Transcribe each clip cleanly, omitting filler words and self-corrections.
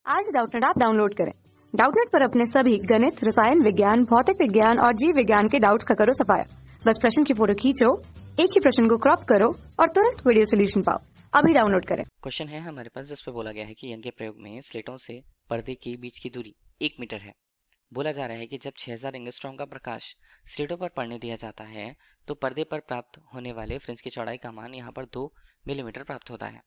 आज Doubtnut app download करें। Doubtnut पर अपने सभी गणित, रसायन विज्ञान, भौतिक विज्ञान और जीव विज्ञान के डाउट्स का करो सफाया। बस प्रश्न की फोटो खींचो, एक ही प्रश्न को क्रॉप करो और तुरंत वीडियो सोल्यूशन पाओ। अभी डाउनलोड करें। क्वेश्चन है हमारे पास जिस पे बोला गया है कि यंग के प्रयोग में स्लेटों से पर्दे के बीच की दूरी 1 मीटर है। बोला जा रहा है कि जब 6000 एंगस्ट्रॉम का प्रकाश स्लेटों पर पड़ने दिया जाता है तो पर्दे पर प्राप्त होने वाले फ्रिंज की चौड़ाई का मान यहाँ पर 2 मिलीमीटर प्राप्त होता है।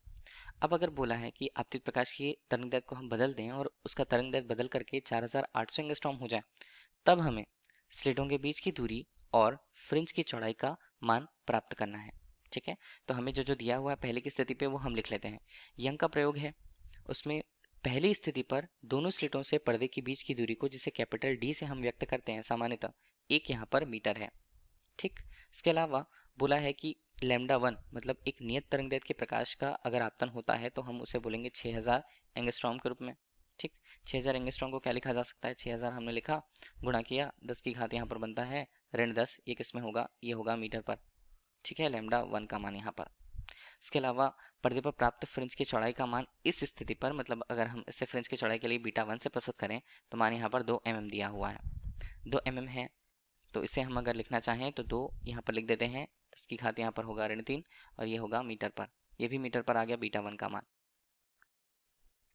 अब अगर बोला है कि आपतित प्रकाश की तरंगदैर्घ्य को हम बदल दें और उसका तरंगदैर्घ्य बदल करके 4800 एंगस्ट्रॉम हो जाए, तब हमें स्लेटों के बीच की दूरी और फ्रिंज की चौड़ाई का मान प्राप्त करना है। ठीक है, तो हमें जो जो दिया हुआ है पहले की स्थिति पे वो हम लिख लेते हैं। यंग का प्रयोग है, उसमें पहली स्थिति पर दोनों स्लेटों से पर्दे के बीच की दूरी को जिसे कैपिटल डी से हम व्यक्त करते हैं सामान्यतः एक यहाँ पर मीटर है। ठीक, इसके अलावा बोला है कि लैम्डा 1 मतलब एक नियत तरंगदैर्घ्य के प्रकाश का अगर आपतन होता है तो हम उसे बोलेंगे 6000 एंगस्ट्रॉम के रूप में। ठीक, 6000 एंगस्ट्रॉम को क्या लिखा जा सकता है, 6000 हमने लिखा, गुणा किया, 10 की घात यहाँ पर बनता है ऋण 10, ये किसमें होगा, ये होगा मीटर पर। ठीक है, लैम्डा 1 का मान यहाँ पर। इसके अलावा पर्दे पर प्राप्त फ्रिंज की चौड़ाई का मान इस स्थिति पर मतलब अगर हम इसे फ्रिंज की चौड़ाई के लिए बीटा 1 से प्रस्तुत करें तो मान यहाँ पर 2 mm दिया हुआ है, 2 mm है, तो इसे हम अगर लिखना चाहें तो 2 यहाँ पर लिख देते हैं, 10 की घात यहाँ पर होगा ऋण 3 और ये होगा मीटर पर। ये भी मीटर पर आ गया बीटा 1 का मान।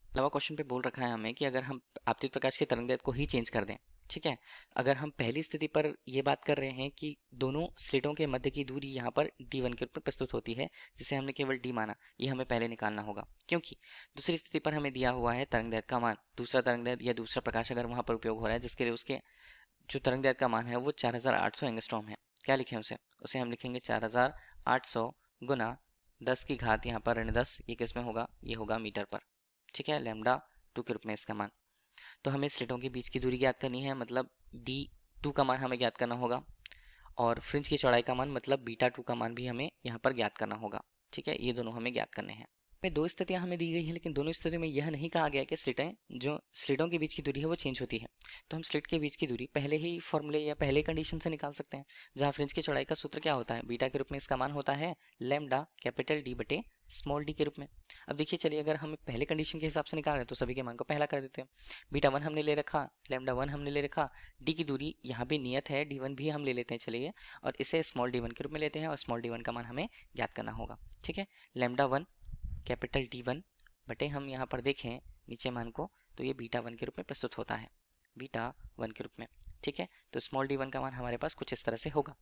अलावा क्वेश्चन पे बोल रखा है हमें कि अगर हम आपतित प्रकाश के तरंगदैर्घ्य को ही चेंज कर दें। ठीक है, अगर हम पहली स्थिति पर ये बात कर रहे हैं कि दोनों स्लेटों के मध्य की दूरी यहाँ पर d1 के रूप में प्रस्तुत होती है, जिसे हमने केवल d माना, ये हमें पहले निकालना होगा क्योंकि दूसरी स्थिति पर हमें दिया हुआ है तरंगदैर्घ्य का मान, दूसरा तरंगदैर्घ्य या दूसरा प्रकाश अगर वहाँ पर उपयोग हो रहा है जिसके लिए उसके जो तरंगदैर्घ्य का मान है वो 4800 एंगस्ट्रॉम है। क्या लिखें उसे हम लिखेंगे 4800 गुना 10 की घात यहाँ पर ऋण 10, ये किस में होगा, ये होगा मीटर पर। ठीक है, लैम्डा 2 के रूप में इसका मान। तो हमें स्लेटों के बीच की दूरी ज्ञात करनी है, मतलब d2 का मान हमें ज्ञात करना होगा और फ्रिंज की चौड़ाई का मान मतलब बीटा 2 का मान भी हमें यहाँ पर ज्ञात करना होगा। ठीक है, ये दोनों हमें ज्ञात करने हैं। में दो स्थितियां हमें दी गई हैं, लेकिन दोनों स्थितियों में यह नहीं कहा गया कि स्लेटों के बीच की दूरी है वो चेंज होती है। तो हम स्लेट के बीच की दूरी पहले ही फॉर्मूले या पहले कंडीशन से निकाल सकते हैं, जहाँ फ्रिंज की चौड़ाई का सूत्र क्या होता है, बीटा के रूप में इसका मान होता है लैम्डा कैपिटल डी बटे स्मॉल डी के रूप में। अब देखिए, चलिए अगर हम पहले कंडीशन के हिसाब से निकाल रहे हैं तो सभी के मान को पहला कर देते हैं। बीटा 1 हमने ले रखा, लैम्डा 1 हमने ले रखा, डी की दूरी यहाँ भी नियत है, d1 भी हम ले लेते हैं चलिए, और इसे स्मॉल d1 के रूप में लेते हैं और स्मॉल d1 का मान हमें ज्ञात करना होगा। ठीक है, लैम्डा 1 कैपिटल D1 बटे हम यहाँ पर देखें नीचे मान को तो ये बीटा 1 के रूप में प्रस्तुत होता है, बीटा 1 के रूप में। ठीक है, तो स्मॉल d1 का मान हमारे पास कुछ इस तरह से होगा।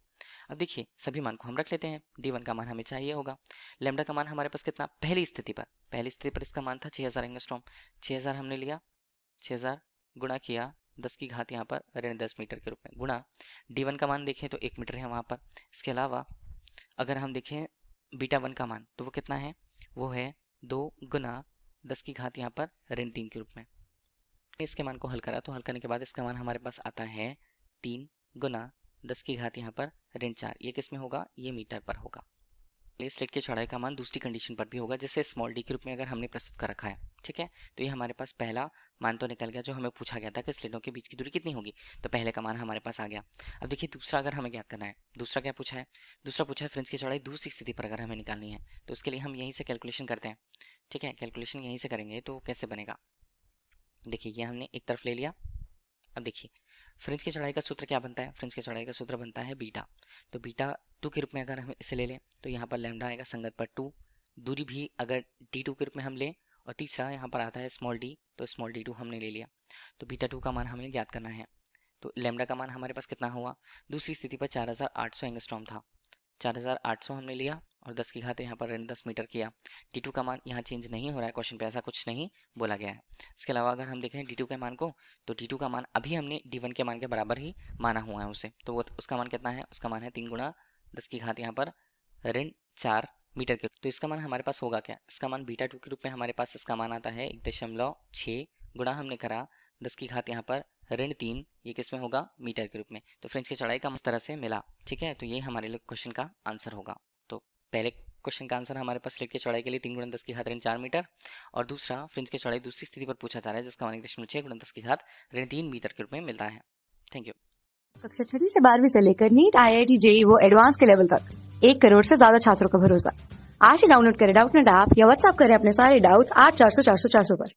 अब देखिए सभी मान को हम रख लेते हैं, d1 का मान हमें चाहिए होगा, लैम्डा का मान हमारे पास कितना, पहली स्थिति पर इसका मान था 6000 एंगस्ट्रॉम, 6000 हमने लिया, 6000 गुणा किया 10 की घात यहाँ पर ऋण 10 मीटर के रूप में, गुणा d1 का मान देखें तो 1 मीटर है वहाँ पर। इसके अलावा अगर हम देखें बीटा 1 का मान तो वो कितना है, वो है 2 गुना 10 की घात यहाँ पर ऋण 3 के रूप में। इसके मान को हल करा तो हल करने के बाद इसका मान हमारे पास आता है 3 गुना 10 की घात यहाँ पर ऋण 4, ये किस में होगा, ये मीटर पर होगा। स्लेट की चौड़ाई का मान दूसरी कंडीशन पर भी होगा, जिससे स्मॉल डी के रूप में अगर हमने प्रस्तुत कर रखा है। ठीक है, तो ये हमारे पास पहला मान तो निकल गया जो हमें पूछा गया था कि स्लेटों के बीच की दूरी कितनी होगी, तो पहले का मान हमारे पास आ गया। अब देखिए दूसरा अगर हमें ज्ञात करना है, दूसरा क्या पूछा है, दूसरा पूछा है फ्रिंज की चौड़ाई दूसरी स्थिति पर अगर हमें निकालनी है, तो उसके लिए हम यहीं से कैलकुलेशन करते हैं। ठीक है, कैलकुलेशन यहीं से करेंगे तो कैसे बनेगा, देखिए ये हमने एक तरफ ले लिया। अब देखिए फ्रिंज की चौड़ाई का सूत्र क्या बनता है, फ्रिंज की चौड़ाई का सूत्र बनता है बीटा, तो बीटा 2 के रूप में अगर हम इसे ले लें तो यहाँ पर लैम्डा आएगा संगत पर 2, दूरी भी अगर d2 के रूप में हम लें, और तीसरा यहाँ पर आता है स्मॉल डी, तो स्मॉल d2 हमने ले लिया, तो बीटा 2 का मान हमें ज्ञात करना है। तो लैम्डा का मान हमारे पास कितना हुआ, दूसरी स्थिति पर 4800 एंगस्ट्रॉम था, 4800 हमने लिया और 10 की घात यहाँ पर ऋण 10 मीटर किया। d2 का मान यहाँ चेंज नहीं हो रहा है, क्वेश्चन पे ऐसा कुछ नहीं बोला गया है। इसके अलावा अगर हम देखें d2 के मान को तो d2 का मान अभी हमने d1 के मान के बराबर ही माना हुआ है उसे, तो वो उसका मान कितना है, उसका मान है 3 गुणा 10 की घात यहाँ पर ऋण 4 मीटर के। तो इसका मान हमारे पास होगा क्या, इसका मान बीटा 2 के रूप में हमारे पास इसका मान आता है 1.6 गुणा हमने करा 10 की घात यहाँ पर ऋण 3, ये किस में होगा, मीटर के रूप में। तो फ्रिंज की चौड़ाई का इस तरह से मिला। ठीक है, तो ये हमारे लिए क्वेश्चन का आंसर होगा। तो पहले क्वेश्चन का आंसर हमारे पास स्लेट की चौड़ाई के लिए 3 गुणा 10 की घात ऋण 4 मीटर, और दूसरा फ्रिंज की चौड़ाई दूसरी स्थिति पर पूछा जा रहा है जिसका मान 1.6 गुणा 10 की घात ऋण 3 मीटर के रूप में मिलता है। Thank you. कक्षा 6 से 12वीं से लेकर नीट, IIT, JEE वो एडवांस के लेवल तक 1 करोड़ से ज्यादा छात्रों का भरोसा। आज ही डाउनलोड करें डाउटनेट ऐप या व्हाट्सएप करें अपने सारे डाउट्स 8400 400 400 पर।